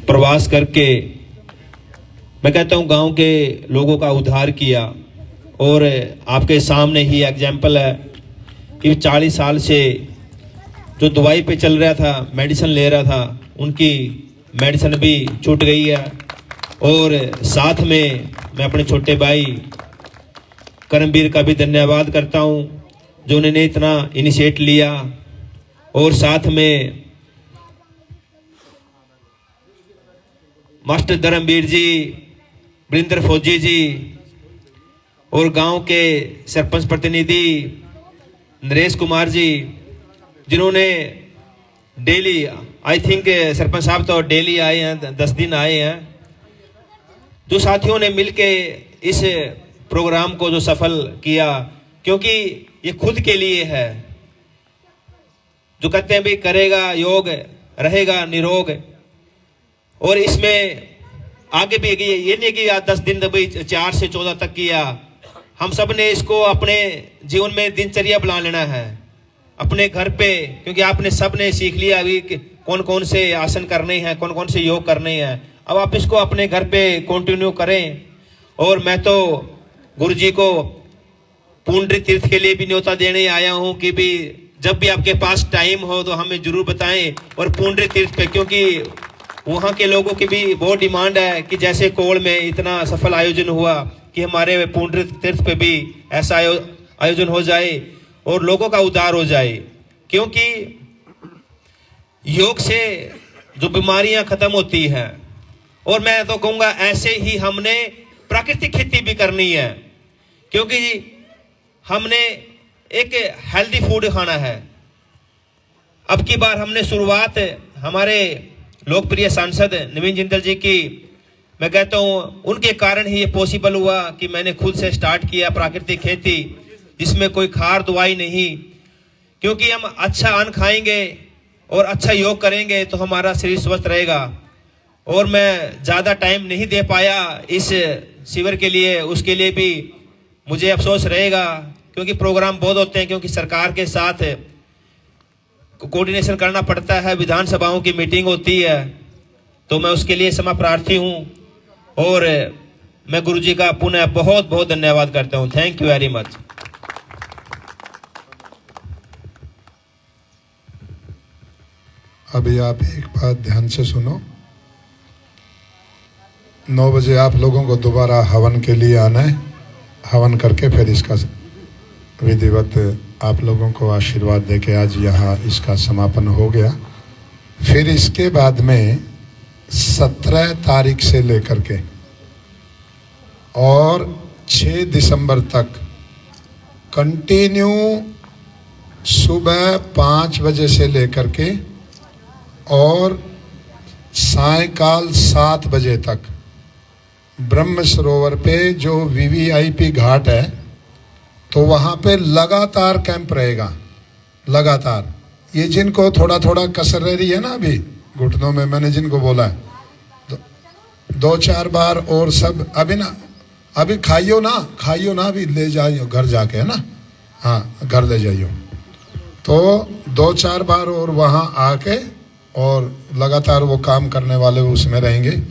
प्रवास करके मैं कहता हूँ गांव के लोगों का उद्धार किया। और आपके सामने ही एग्जाम्पल है कि 40 साल से जो दवाई पे चल रहा था, मेडिसिन ले रहा था, उनकी मेडिसिन भी छूट गई है। और साथ में मैं अपने छोटे भाई करमवीर का भी धन्यवाद करता हूँ जो उन्होंने इतना इनिशिएट लिया। और साथ में मास्टर धर्मवीर जी, वरिंदर फौजी जी और गांव के सरपंच प्रतिनिधि नरेश कुमार जी, जिन्होंने डेली, आई थिंक सरपंच साहब तो डेली आए हैं, 10 दिन आए हैं, जो साथियों ने मिलके इस प्रोग्राम को जो सफल किया। क्योंकि ये खुद के लिए है। जो कहते हैं भी करेगा योग रहेगा निरोग। और इसमें आगे भी ये नहीं कि 10 दिन भाई 4 से 14 तक किया। हम सब ने इसको अपने जीवन में दिनचर्या बना लेना है अपने घर पे, क्योंकि आपने सब ने सीख लिया अभी कि कौन कौन से आसन करने हैं, कौन कौन से योग करने हैं। अब आप इसको अपने घर पे कंटिन्यू करें। और मैं तो गुरु जी को पुंडरी तीर्थ के लिए भी न्योता देने आया हूं कि भी जब भी आपके पास टाइम हो तो हमें जरूर बताएं। और पुंडरी तीर्थ पे, क्योंकि वहां के लोगों की भी बहुत डिमांड है कि जैसे कोल में इतना सफल आयोजन हुआ कि हमारे पुंडरी तीर्थ पे भी ऐसा आयोजन हो जाए और लोगों का उद्धार हो जाए। क्योंकि योग से जो बीमारियां खत्म होती हैं। और मैं तो कहूंगा ऐसे ही हमने प्राकृतिक खेती भी करनी है, क्योंकि हमने एक हेल्दी फूड खाना है। अब की बार हमने शुरुआत हमारे लोकप्रिय सांसद नवीन जिंदल जी की, मैं कहता हूं उनके कारण ही ये पॉसिबल हुआ कि मैंने खुद से स्टार्ट किया प्राकृतिक खेती, जिसमें कोई खार दवाई नहीं। क्योंकि हम अच्छा अन्न खाएंगे और अच्छा योग करेंगे तो हमारा शरीर स्वस्थ रहेगा। और मैं ज़्यादा टाइम नहीं दे पाया इस शिविर के लिए, उसके लिए भी मुझे अफसोस रहेगा, क्योंकि प्रोग्राम बहुत होते हैं। क्योंकि सरकार के साथ कोऑर्डिनेशन करना पड़ता है, विधानसभाओं की मीटिंग होती है, तो मैं उसके लिए क्षमा प्रार्थी हूँ। और मैं गुरु जी का पुनः बहुत बहुत धन्यवाद करता हूँ। Thank you very much. अभी आप एक बात ध्यान से सुनो। 9 बजे आप लोगों को दोबारा हवन के लिए आना है। हवन करके फिर इसका विधिवत आप लोगों को आशीर्वाद देके आज यहाँ इसका समापन हो गया। फिर इसके बाद में 17 तारीख से लेकर के और 6 दिसंबर तक कंटिन्यू सुबह 5 बजे से लेकर के और सायकाल 7 बजे तक ब्रह्म सरोवर पे जो वीवीआईपी घाट है, तो वहाँ पे लगातार कैंप रहेगा। लगातार ये जिनको थोड़ा थोड़ा कसर रह रही है ना अभी घुटनों में, मैंने जिनको बोला है 2-4 बार और सब अभी खाइयो ना अभी ले जाइयो घर जाके, है ना। हाँ, घर ले जाइयो। तो 2-4 बार और वहाँ आके और लगातार वो काम करने वाले उसमें रहेंगे।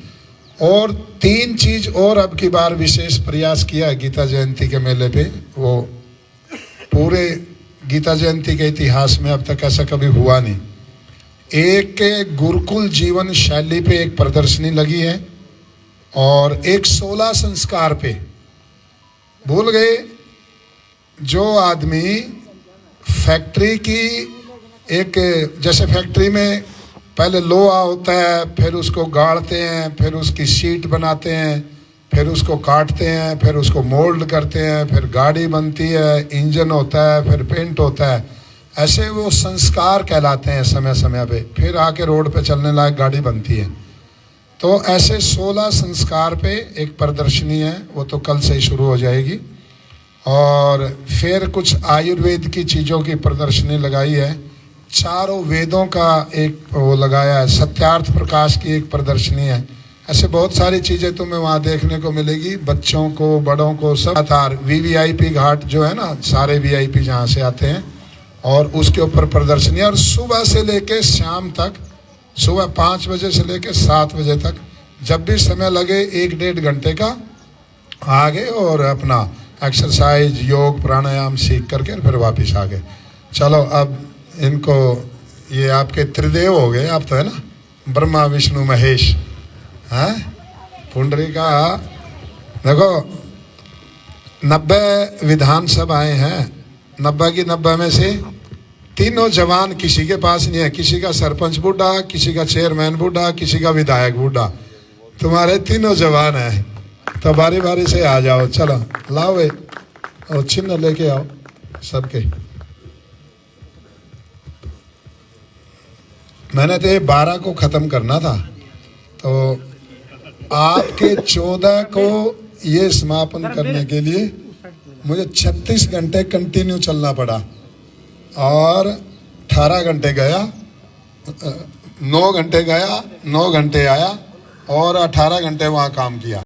और 3 चीज और अब की बार विशेष प्रयास किया है गीता जयंती के मेले पे। वो पूरे गीता जयंती के इतिहास में अब तक ऐसा कभी हुआ नहीं। एक गुरुकुल जीवन शैली पे एक प्रदर्शनी लगी है और एक 16 संस्कार पे। भूल गए जो आदमी फैक्ट्री की एक, जैसे फैक्ट्री में पहले लोहा होता है, फिर उसको गाड़ते हैं, फिर उसकी शीट बनाते हैं, फिर उसको काटते हैं, फिर उसको मोल्ड करते हैं, फिर गाड़ी बनती है, इंजन होता है, फिर पेंट होता है। ऐसे वो संस्कार कहलाते हैं समय समय पे, फिर आके रोड पे चलने लायक गाड़ी बनती है। तो ऐसे 16 संस्कार पे एक प्रदर्शनी है, वो तो कल से ही शुरू हो जाएगी। और फिर कुछ आयुर्वेद की चीज़ों की प्रदर्शनी लगाई है। 4 वेदों का एक वो लगाया है। सत्यार्थ प्रकाश की एक प्रदर्शनी है। ऐसे बहुत सारी चीज़ें तुम्हें वहाँ देखने को मिलेगी, बच्चों को बड़ों को सब। लगातार वीवीआईपी घाट जो है ना, सारे वीआईपी जहाँ से आते हैं, और उसके ऊपर प्रदर्शनी। और सुबह से लेके शाम तक सुबह 5 बजे से लेकर 7 बजे तक, जब भी समय लगे 1-1.5 घंटे का आगे, और अपना एक्सरसाइज योग प्राणायाम सीख करके फिर वापस आ गए। चलो अब इनको, ये आपके त्रिदेव हो गए आप तो, है ना, ब्रह्मा विष्णु महेश, हैं, पुंडरी का। देखो 90 विधानसभाएं हैं, 90 की 90 में से तीनों जवान किसी के पास नहीं है, किसी का सरपंच बूढ़ा, किसी का चेयरमैन बूढ़ा, किसी का विधायक बूढ़ा। तुम्हारे तीनों जवान हैं, तो बारी बारी से आ जाओ। चलो लाओ भाई, और चिन्ह लेके आओ सबके। मैंने तो ये 12 को खत्म करना था, तो आपके 14 को ये समापन करने के लिए मुझे 36 घंटे कंटिन्यू चलना पड़ा, और 18 घंटे गया, 9 घंटे गया, 9 घंटे आया, और 18 घंटे वहाँ काम किया।